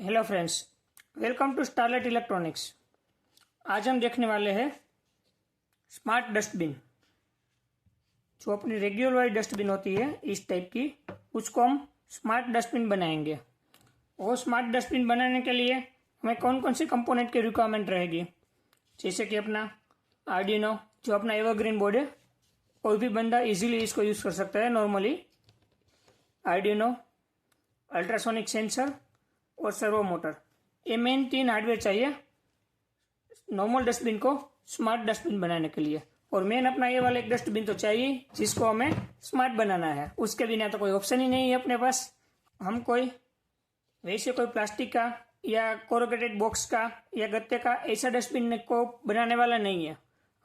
Hello friends, welcome to Starlight Electronics. आज हम देखने वाले हैं स्मार्ट डस्टबिन। जो अपनी रेगुलर वाली डस्टबिन होती है इस टाइप की, उसको हम स्मार्ट डस्टबिन बनाएंगे। और स्मार्ट डस्टबिन बनाने के लिए हमें कौन कौन से कंपोनेंट की रिक्वायरमेंट रहेगी, जैसे कि अपना आर्डिनो, जो अपना एवरग्रीन बोर्ड है, कोई भी बंदा इजीली इसको यूज़ कर सकता है नॉर्मली। आर्डिनो, अल्ट्रासोनिक सेंसर और सर्वो मोटर, ये मेन 3 हार्डवेयर चाहिए नॉर्मल डस्टबिन को स्मार्ट डस्टबिन बनाने के लिए। और मेन अपना ये वाला एक डस्टबिन तो चाहिए जिसको हमें स्मार्ट बनाना है, उसके बिना तो कोई ऑप्शन ही नहीं है अपने पास। हम कोई वैसे कोई प्लास्टिक का या कोरोगेटेड बॉक्स का या गत्ते का ऐसा डस्टबिन को बनाने वाला नहीं है।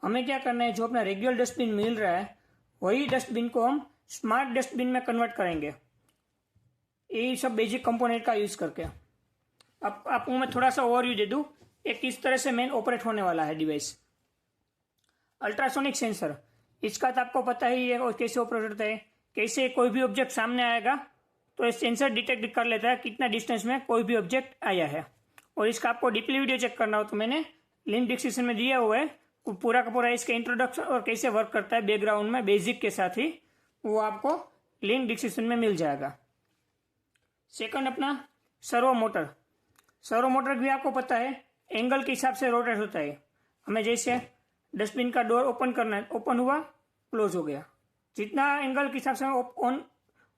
हमें क्या करना है, जो अपना रेगुलर डस्टबिन मिल रहा है वही डस्टबिन को हम स्मार्ट डस्टबिन में कन्वर्ट करेंगे, यही सब बेसिक कंपोनेंट का यूज करके। अब आपको मैं थोड़ा सा ओवरव्यू दे दूं, एक किस तरह से मेन ऑपरेट होने वाला है डिवाइस। अल्ट्रासोनिक सेंसर, इसका तो आपको पता ही है और कैसे ऑपरेट होता है। कैसे कोई भी ऑब्जेक्ट सामने आएगा तो ये सेंसर डिटेक्ट कर लेता है कितना डिस्टेंस में कोई भी ऑब्जेक्ट आया है। और इसका आपको डीपली वीडियो चेक करना हो तो मैंने लिंक डिस्क्रिप्शन में दिया हुआ है, पूरा का पूरा इसका इंट्रोडक्शन और कैसे वर्क करता है बैकग्राउंड में बेसिक के साथ ही, वो आपको लिंक डिस्क्रिप्शन में मिल जाएगा। सेकंड अपना सर्वो मोटर। सर्वो मोटर भी आपको पता है एंगल के हिसाब से रोटेट होता है। हमें जैसे डस्टबिन का डोर ओपन करना है, ओपन हुआ क्लोज हो गया, जितना एंगल के हिसाब से ऑन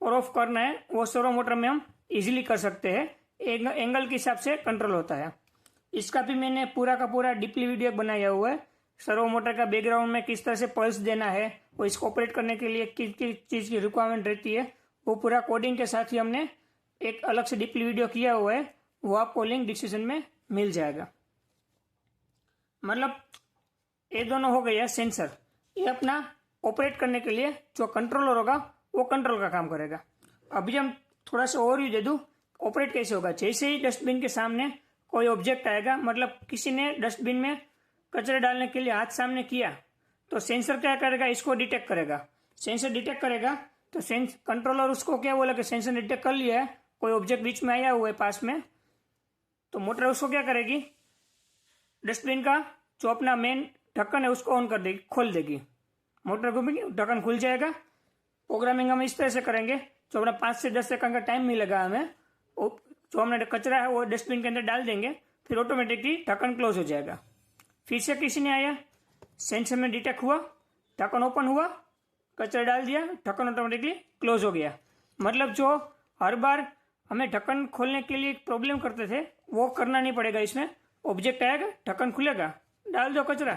और ऑफ करना है वो सर्वो मोटर में हम इजीली कर सकते हैं। एंगल के हिसाब से कंट्रोल होता है। इसका भी मैंने पूरा का पूरा डीपली वीडियो बनाया हुआ है। सर्वो मोटर का बैकग्राउंड में किस तरह से पल्स देना है, वो इसको ऑपरेट करने के लिए किस किस चीज की रिक्वायरमेंट रहती है, वो पूरा कोडिंग के साथ ही हमने एक अलग से डीपली वीडियो किया हुआ है, वो आपको लिंक डिस्क्रिप्शन में मिल जाएगा। मतलब ये दोनों हो गया सेंसर, ये अपना ऑपरेट करने के लिए जो कंट्रोलर होगा वो कंट्रोल का काम करेगा। अभी हम थोड़ा सा ओवरव्यू दे दूं ऑपरेट कैसे होगा। जैसे ही डस्टबिन के सामने कोई ऑब्जेक्ट आएगा, मतलब किसी ने डस्टबिन में कचरे डालने के लिए हाथ सामने किया, तो सेंसर क्या करेगा, इसको डिटेक्ट करेगा। सेंसर डिटेक्ट करेगा तो कंट्रोलर उसको क्या बोला कि सेंसर डिटेक्ट कर लिया है, कोई ऑब्जेक्ट बीच में आया हुआ है पास में, तो मोटर उसको क्या करेगी, डस्टबिन का जो अपना मेन ढक्कन है उसको ऑन कर देगी, खोल देगी। मोटर घूमेगी, ढक्कन खुल जाएगा। प्रोग्रामिंग हम इस तरह से करेंगे, जो अपना 5 से 10 सेकंड का टाइम मिलेगा हमें, जो हमने कचरा है वो डस्टबिन के अंदर डाल देंगे, फिर ऑटोमेटिकली ढक्कन क्लोज हो जाएगा। फिर से किसी ने आया, सेंसर में डिटेक्ट हुआ, ढक्कन ओपन हुआ, कचरा डाल दिया, ढक्कन ऑटोमेटिकली क्लोज हो गया। मतलब जो हर बार हमें ढक्कन खोलने के लिए प्रॉब्लम करते थे वो करना नहीं पड़ेगा। इसमें ऑब्जेक्ट आएगा, ढक्कन खुलेगा, डाल दो कचरा,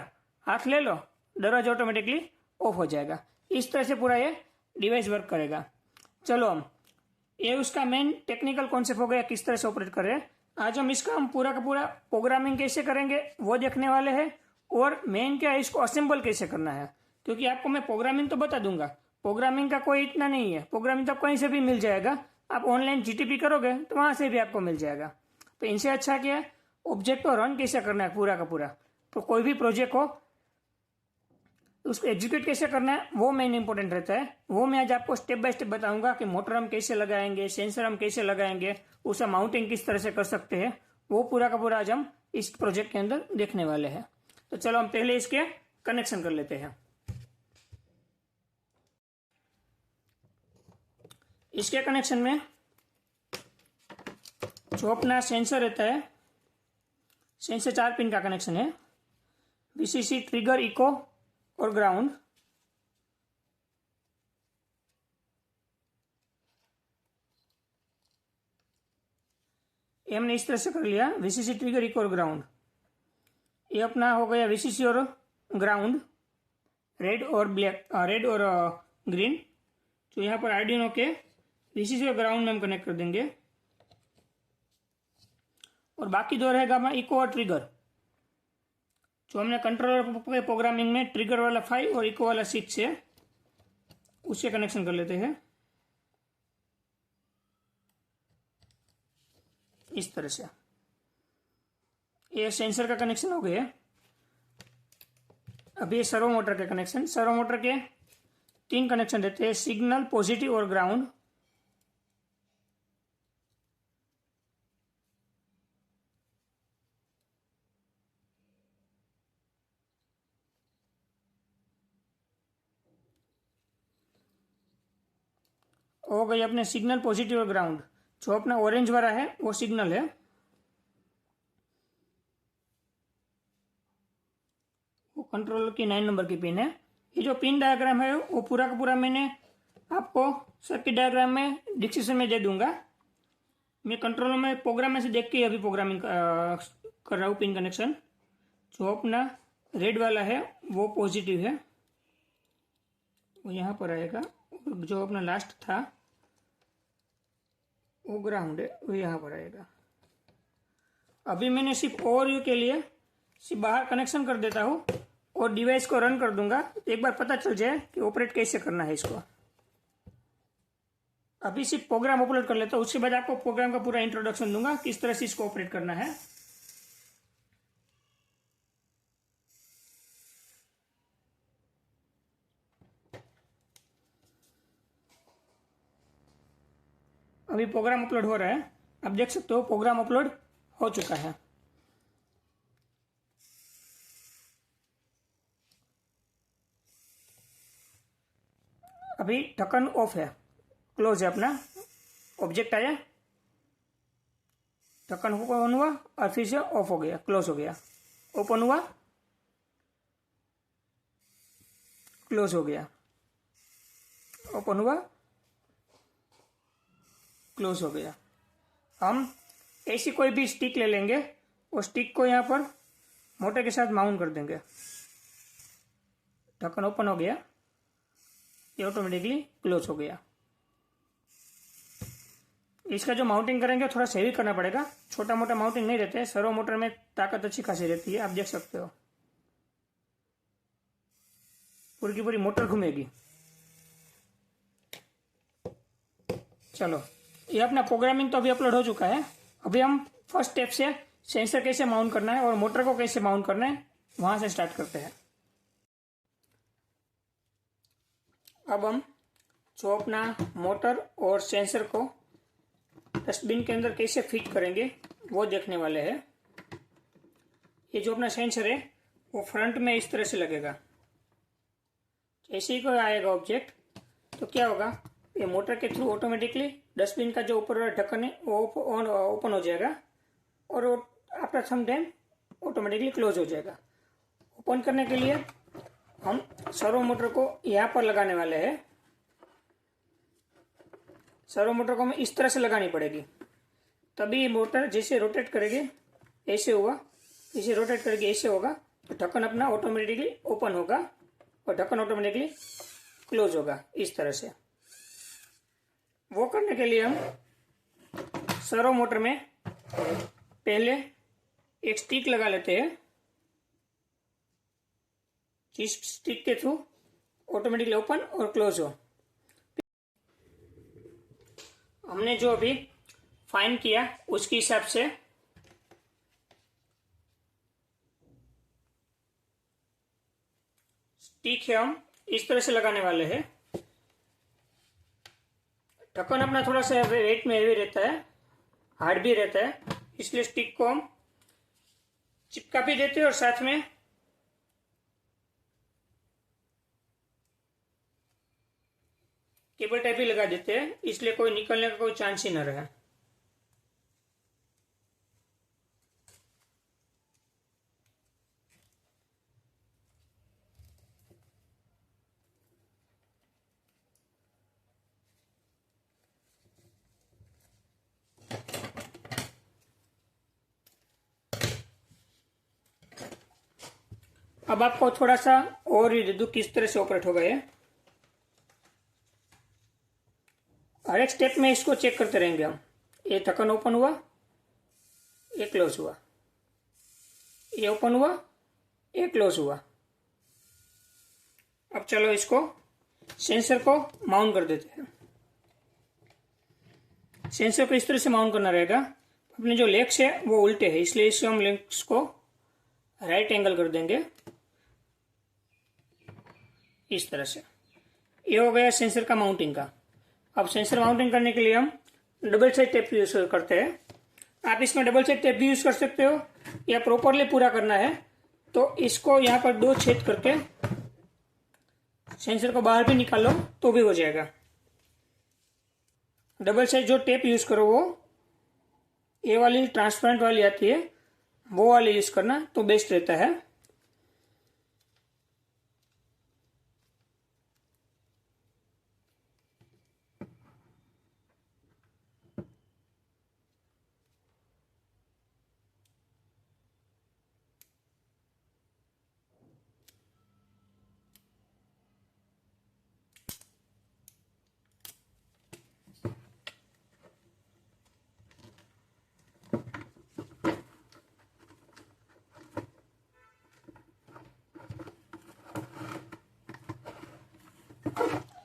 हाथ ले लो, दरवाजा ऑटोमेटिकली ऑफ हो जाएगा। इस तरह से पूरा ये डिवाइस वर्क करेगा। चलो हम ये उसका मेन टेक्निकल कॉन्सेप्ट हो गया, किस तरह से ऑपरेट कर रहे हैं। आज हम इसका पूरा का पूरा प्रोग्रामिंग कैसे करेंगे वो देखने वाले हैं, और मेन क्या है, इसको असेंबल कैसे करना है। क्योंकि आपको मैं प्रोग्रामिंग तो बता दूंगा, प्रोग्रामिंग का कोई इतना नहीं है, प्रोग्रामिंग तो कहीं से भी मिल जाएगा। आप ऑनलाइन जीटीपी करोगे तो वहां से भी आपको मिल जाएगा। तो इनसे अच्छा क्या है, ऑब्जेक्ट को रन कैसे करना है पूरा का पूरा। तो कोई भी प्रोजेक्ट हो उसको एग्जीक्यूट कैसे करना है वो मेन इंपॉर्टेंट रहता है। वो मैं आज आपको स्टेप बाय स्टेप बताऊंगा कि मोटर हम कैसे लगाएंगे, सेंसर हम कैसे लगाएंगे, उसका माउंटिंग किस तरह से कर सकते हैं, वो पूरा का पूरा आज हम इस प्रोजेक्ट के अंदर देखने वाले हैं। तो चलो हम पहले इसके कनेक्शन कर लेते हैं। इसके कनेक्शन में जो अपना सेंसर रहता है, सेंसर 4 पिन का कनेक्शन है, वीसीसी, ट्रिगर, इको और ग्राउंड। ये हमने इस तरह से कर लिया, वीसीसी, ट्रिगर, इको और ग्राउंड। ये अपना हो गया वीसीसी और ग्राउंड, रेड और ब्लैक, रेड और ग्रीन। तो यहाँ पर आर्डिनो के वीसीसी और ग्राउंड में हम कनेक्ट कर देंगे। और बाकी दो रहेगा हमारा इको और ट्रिगर, जो हमने कंट्रोलर प्रोग्रामिंग में ट्रिगर वाला 5 और इको वाला 6 है, उससे कनेक्शन कर लेते हैं इस तरह से। ये सेंसर का कनेक्शन हो गया। अभी सर्वो मोटर के कनेक्शन, सर्वो मोटर के 3 कनेक्शन रहते हैं, सिग्नल, पॉजिटिव और ग्राउंड। हो गई अपने सिग्नल पॉजिटिव और ग्राउंड। जो अपना ऑरेंज वाला है वो सिग्नल है, वो कंट्रोलर की 9 नंबर की पिन है। ये जो पिन डायग्राम है वो पूरा का पूरा मैंने आपको सर्किट डायग्राम में डिस्क्रिप्शन में दे दूंगा। मैं कंट्रोलर में प्रोग्राम में से देख के अभी प्रोग्रामिंग कर रहा हूँ पिन कनेक्शन। जो अपना रेड वाला है वो पॉजिटिव है, वो यहाँ पर आएगा। जो अपना लास्ट था वो ग्राउंड है, वो यहाँ पर आएगा। अभी मैंने सिर्फ ओवरव्यू के लिए सिर्फ बाहर कनेक्शन कर देता हूँ और डिवाइस को रन कर दूंगा, तो एक बार पता चल जाए कि ऑपरेट कैसे करना है इसको। अभी सिर्फ प्रोग्राम अपलोड कर लेता हूँ, उसके बाद आपको प्रोग्राम का पूरा इंट्रोडक्शन दूंगा किस तरह से इसको ऑपरेट करना है। अभी प्रोग्राम अपलोड हो रहा है, आप देख सकते हो प्रोग्राम अपलोड हो चुका है। अभी ढक्कन ऑफ है, क्लोज है अपना। ऑब्जेक्ट आया, ढक्कन ओपन हुआ और फिर से ऑफ हो गया, क्लोज हो गया। ओपन हुआ, क्लोज हो गया, ओपन हुआ, क्लोज हो गया। हम ऐसी कोई भी स्टिक ले लेंगे और स्टिक को यहाँ पर मोटर के साथ माउंट कर देंगे। ढक्कन ओपन हो गया, ये ऑटोमेटिकली क्लोज हो गया। इसका जो माउंटिंग करेंगे थोड़ा सही करना पड़ेगा, छोटा मोटा माउंटिंग नहीं रहते। सर्वो मोटर में ताकत अच्छी खासी रहती है, आप देख सकते हो पूरी की पूरी मोटर घूमेगी। चलो, ये अपना प्रोग्रामिंग तो अभी अपलोड हो चुका है। अभी हम फर्स्ट स्टेप से सेंसर कैसे माउंट करना है और मोटर को कैसे माउंट करना है वहां से स्टार्ट करते हैं। अब हम जो अपना मोटर और सेंसर को डस्टबिन के अंदर कैसे फिट करेंगे वो देखने वाले हैं। ये जो अपना सेंसर है वो फ्रंट में इस तरह से लगेगा। जैसे ही कोई आएगा ऑब्जेक्ट तो क्या होगा, ये मोटर के थ्रू ऑटोमेटिकली डस्टबिन का जो ऊपर वाला ढक्कन है वो ओपन हो जाएगा और after some time automatically close हो जाएगा। ओपन करने के लिए हम सर्वो मोटर को यहाँ पर लगाने वाले हैं। सर्वो मोटर को हमें इस तरह से लगानी पड़ेगी, तभी ये मोटर जैसे रोटेट करेगी ऐसे हुआ, इसे रोटेट करेगी ऐसे होगा तो ढक्कन अपना ऑटोमेटिकली ओपन होगा और ढक्कन ऑटोमेटिकली क्लोज होगा इस तरह से। वो करने के लिए हम सर्वो मोटर में पहले एक स्टिक लगा लेते हैं, जिस स्टिक के थ्रू ऑटोमेटिकली ओपन और क्लोज हो। हमने जो अभी फाइन किया उसके हिसाब से स्टिक है हम इस तरह से लगाने वाले हैं। ढक्कन अपना थोड़ा सा वेट में हेवी रहता है, हार्ड भी रहता है, इसलिए स्टिक को हम चिपका भी देते हैं और साथ में केबल टाइप भी लगा देते हैं, इसलिए कोई निकलने का कोई चांस ही न रहे। अब आपको थोड़ा सा और ही दे दूं किस तरह से ऑपरेट होगा। ये हर एक स्टेप में इसको चेक करते रहेंगे हम। ये ढक्कन ओपन हुआ, ये क्लोज हुआ, ये ओपन हुआ, ये क्लोज हुआ। अब चलो इसको सेंसर को माउंट कर देते हैं। सेंसर को इस तरह से माउंट करना रहेगा। अपने जो लेग्स है वो उल्टे है, इसलिए इससे हम लेग्स को राइट एंगल कर देंगे इस तरह से। ये हो गया सेंसर का माउंटिंग का। अब सेंसर माउंटिंग करने के लिए हम डबल साइड टेप यूज करते हैं। आप इसमें डबल साइड टेप भी यूज कर सकते हो या प्रॉपरली पूरा करना है तो इसको यहाँ पर 2 छेद करके सेंसर को बाहर भी निकालो तो भी हो जाएगा। डबल साइज जो टेप यूज़ करो वो ये वाली ट्रांसपेरेंट वाली आती है, वो वाली यूज़ करना तो बेस्ट रहता है।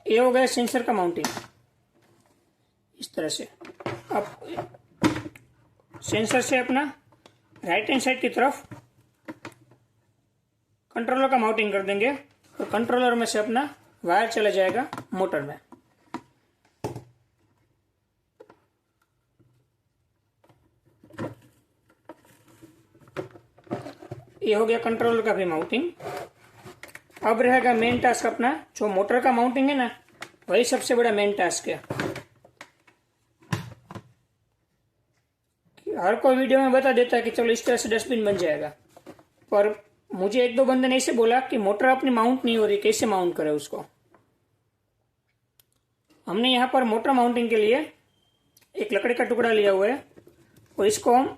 ये हो गया सेंसर का माउंटिंग इस तरह से। अब सेंसर से अपना राइट हैंड साइड की तरफ कंट्रोलर का माउंटिंग कर देंगे और कंट्रोलर में से अपना वायर चला जाएगा मोटर में। ये हो गया कंट्रोलर का भी माउंटिंग। अब रहेगा मेन टास्क अपना, जो मोटर का माउंटिंग है ना, वही सबसे बड़ा मेन टास्क है। हर कोई वीडियो में बता देता है कि चलो इस तरह से डस्टबिन बन जाएगा, पर मुझे एक दो बंदे ने ऐसे बोला कि मोटर अपनी माउंट नहीं हो रही, कैसे माउंट करे उसको। हमने यहाँ पर मोटर माउंटिंग के लिए एक लकड़ी का टुकड़ा लिया हुआ है और इसको हम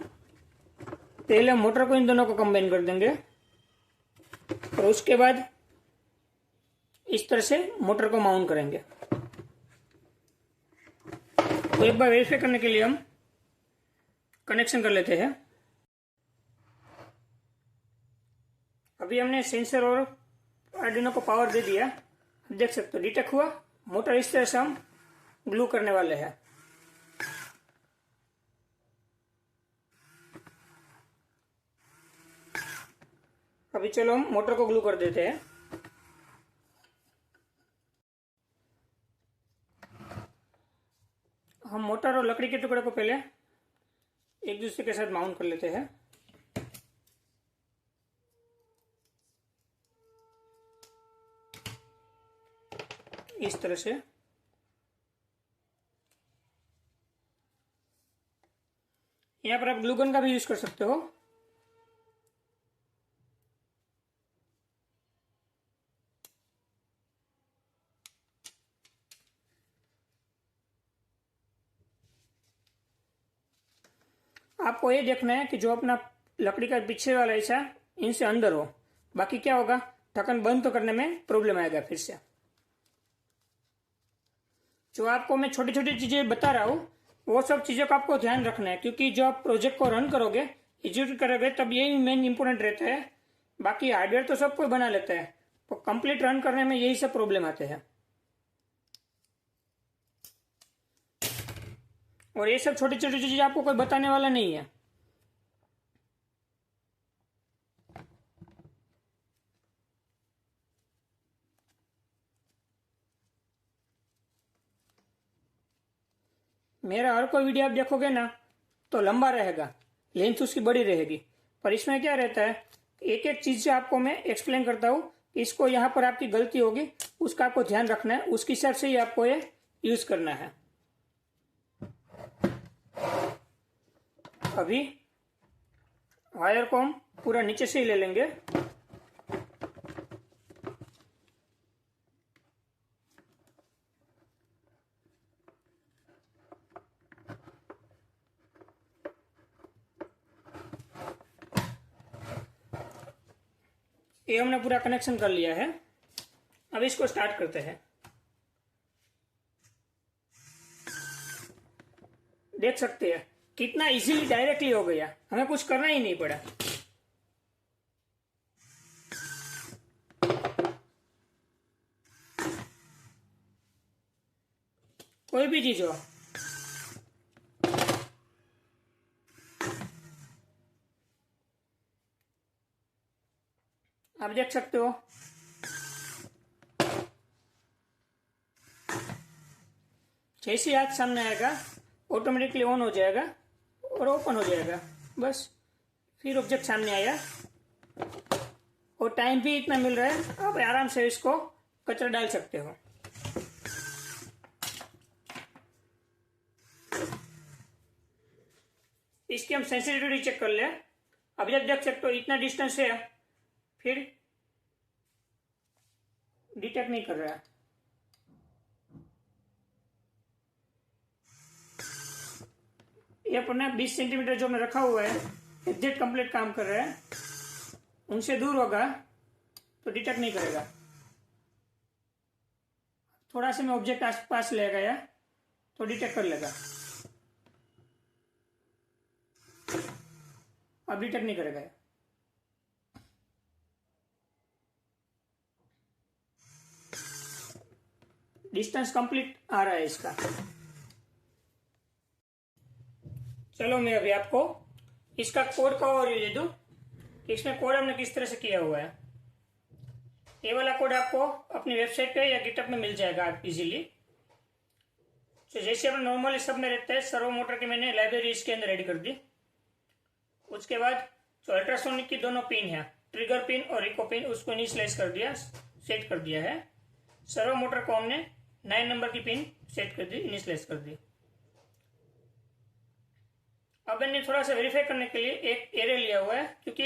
पहले मोटर को इन दोनों को कंबाइन कर देंगे और उसके बाद इस तरह से मोटर को माउंट करेंगे। तो एक बार वेरीफाई करने के लिए हम कनेक्शन कर लेते हैं। अभी हमने सेंसर और आर्डिनो को पावर दे दिया, देख सकते हो डिटेक्ट हुआ। मोटर इस तरह से हम ग्लू करने वाले हैं। अभी चलो हम मोटर को ग्लू कर देते हैं। हम मोटर और लकड़ी के टुकड़े को पहले एक दूसरे के साथ माउंट कर लेते हैं। इस तरह से यहाँ पर आप ग्लू गन का भी यूज कर सकते हो। आपको ये देखना है कि जो अपना लकड़ी का पीछे वाला हिस्सा इनसे अंदर हो, बाकी क्या होगा, ढक्कन बंद तो करने में प्रॉब्लम आएगा फिर से। जो आपको मैं छोटी छोटी चीजें बता रहा हूँ वो सब चीजों का आपको ध्यान रखना है, क्योंकि जो आप प्रोजेक्ट को रन करोगे, एग्जीक्यूट करोगे, तब यही मेन इंपोर्टेंट रहता है। बाकी हार्डवेयर तो सब कोई बना लेता है, तो कंप्लीट रन करने में यही सब प्रॉब्लम आते हैं। और ये सब छोटी छोटी चीजें आपको कोई बताने वाला नहीं है। मेरा हर कोई वीडियो आप देखोगे ना तो लंबा रहेगा, लेंथ उसकी बड़ी रहेगी, पर इसमें क्या रहता है, एक एक चीज से आपको मैं एक्सप्लेन करता हूँ। इसको यहाँ पर आपकी गलती होगी उसका आपको ध्यान रखना है, उसके हिसाब से ही आपको ये यूज करना है। अभी वायर को हम पूरा नीचे से ही ले लेंगे। ये हमने पूरा कनेक्शन कर लिया है। अब इसको स्टार्ट करते हैं। देख सकते हैं कितना इजीली डायरेक्टली हो गया, हमें कुछ करना ही नहीं पड़ा। कोई भी चीज हो, आप देख सकते हो जैसे ही हाथ सामने आएगा ऑटोमेटिकली ऑन हो जाएगा और ओपन हो जाएगा, बस। फिर ऑब्जेक्ट सामने आया और टाइम भी इतना मिल रहा है, आप आराम से इसको कचरा डाल सकते हो। इसकी हम सेंसिटिविटी चेक कर ले। अभी तक देख सकते हो इतना डिस्टेंस है, फिर डिटेक्ट नहीं कर रहा है। ये अपने 20 सेंटीमीटर जो मैं रखा हुआ है एग्जैक्ट कंप्लीट काम कर रहा है। उनसे दूर होगा तो डिटेक्ट नहीं करेगा। थोड़ा सा मैं ऑब्जेक्ट आस पास ले गया तो डिटेक्ट कर लेगा। अब डिटेक्ट नहीं करेगा। डिस्टेंस कंप्लीट आ रहा है इसका। चलो मैं अभी आपको इसका कोड का ओवरव्यू दे दूं कि इसमें कोड हमने किस तरह से किया हुआ है। ये वाला कोड आपको अपनी वेबसाइट पे या गिटहब में मिल जाएगा इजीली। तो जैसे अपना नॉर्मली सब में रहता है, सर्वो मोटर की मैंने लाइब्रेरी इसके अंदर रेडी कर दी। उसके बाद जो अल्ट्रासोनिक की दोनों पिन है, ट्रिगर पिन और रिको पिन, उसको इनिशियलाइज कर दिया, सेट कर दिया है। सर्वो मोटर को हमने 9 नंबर की पिन सेट कर दी, इनिशियलाइज कर दी। अब मैंने थोड़ा सा वेरीफाई करने के लिए एक एरे लिया हुआ है, क्योंकि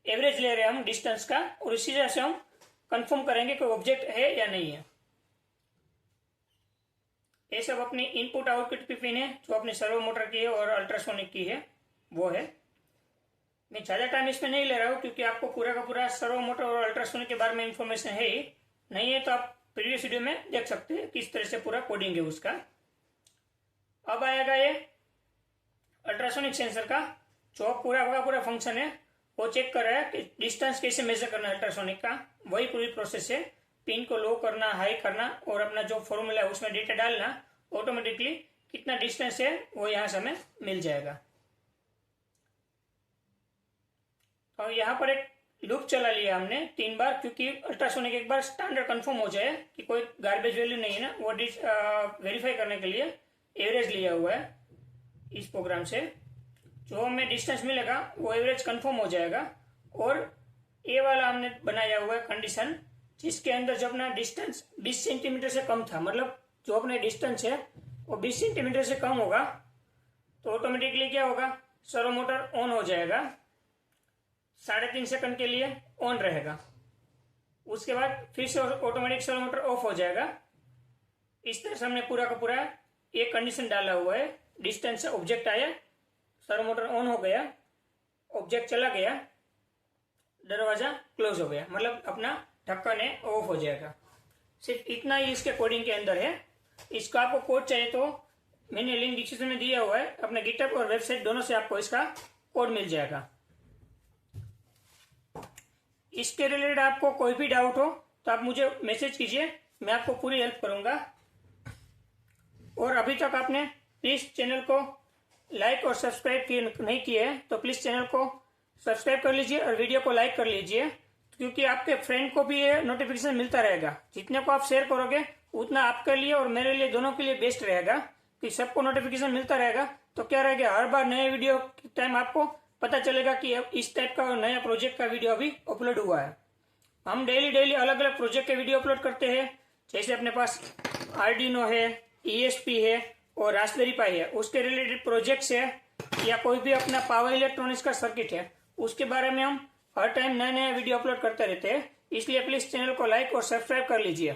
एवरेज ले रहे हैं हम डिस्टेंस का, और इसी तरह से हम कंफर्म करेंगे कोई ऑब्जेक्ट है या नहीं है। ये सब अपनी इनपुट आउटपुट की पिन है जो अपनी सर्वो मोटर की है और अल्ट्रासोनिक की है, वो है। मैं ज़्यादा टाइम इसमें नहीं ले रहा हूँ, क्योंकि आपको पूरा का पूरा सर्वो मोटर और अल्ट्रासोनिक के बारे में इंफॉर्मेशन है ही नहीं है, तो आप प्रीवियस वीडियो में देख सकते हैं किस तरह से पूरा कोडिंग है उसका। अब आएगा ये अल्ट्रासोनिक सेंसर का, जो पूरा का पूरा फंक्शन है वो चेक कर रहा है कि डिस्टेंस कैसे मेजर करना है अल्ट्रासोनिक का। वही पूरी प्रोसेस है, पिन को लो करना, हाई करना, और अपना जो फॉर्मूला है उसमें डेटा डालना, ऑटोमेटिकली कितना डिस्टेंस है वो यहाँ से हमें मिल जाएगा। और यहाँ पर एक लूप चला लिया हमने 3 बार, क्योंकि अल्ट्रासोनिक एक बार स्टैंडर्ड कंफर्म हो जाए कि कोई गार्बेज वैल्यू नहीं है ना, वो वेरीफाई करने के लिए एवरेज लिया हुआ है इस प्रोग्राम से। जो हमें डिस्टेंस मिलेगा वो एवरेज कंफर्म हो जाएगा। और ये वाला हमने बनाया हुआ है कंडीशन, जिसके अंदर जब अपना डिस्टेंस 20 सेंटीमीटर से कम था, मतलब जो अपना डिस्टेंस है वो 20 सेंटीमीटर से कम होगा, तो ऑटोमेटिकली क्या होगा, सर्वो मोटर ऑन हो जाएगा, 3.5 सेकंड के लिए ऑन रहेगा। उसके बाद फिर से ऑटोमेटिक सर्वो मोटर ऑफ हो जाएगा। इस तरह से हमने पूरा का पूरा एक कंडीशन डाला हुआ है। डिस्टेंस से ऑब्जेक्ट आया, सर्वो मोटर ऑन हो गया, ऑब्जेक्ट चला गया, दरवाजा क्लोज हो गया, मतलब अपना ढक्कन है ऑफ हो जाएगा। सिर्फ इतना ही इसके कोडिंग के अंदर है। इसका आपको कोड चाहिए तो मैंने लिंक डिस्क्रिप्शन में दिया हुआ है, अपने गिटहब और वेबसाइट दोनों से आपको इसका कोड मिल जाएगा। इसके रिलेटेड आपको कोई भी डाउट हो तो आप मुझे मैसेज कीजिए, मैं आपको पूरी हेल्प करूंगा। और अभी तक आपने प्लीज चैनल को लाइक और सब्सक्राइब नहीं किए हैं तो प्लीज चैनल को सब्सक्राइब कर लीजिए और वीडियो को लाइक कर लीजिए, क्योंकि आपके फ्रेंड को भी ये नोटिफिकेशन मिलता रहेगा। जितने को आप शेयर करोगे उतना आपके लिए और मेरे लिए दोनों के लिए बेस्ट रहेगा, कि सबको नोटिफिकेशन मिलता रहेगा। तो क्या रहेगा, हर बार नए वीडियो के टाइम आपको पता चलेगा कि इस टाइप का नया प्रोजेक्ट का वीडियो अभी अपलोड हुआ है। हम डेली अलग अलग प्रोजेक्ट के वीडियो अपलोड करते हैं। जैसे अपने पास आर्डिनो है, ESP है और रास्पबेरी पाई है, उसके रिलेटेड प्रोजेक्ट्स है, या कोई भी अपना पावर इलेक्ट्रॉनिक्स का सर्किट है, उसके बारे में हम हर टाइम नए नए वीडियो अपलोड करते रहते हैं। इसलिए प्लीज चैनल को लाइक और सब्सक्राइब कर लीजिए।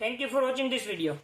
Thank you for watching this video.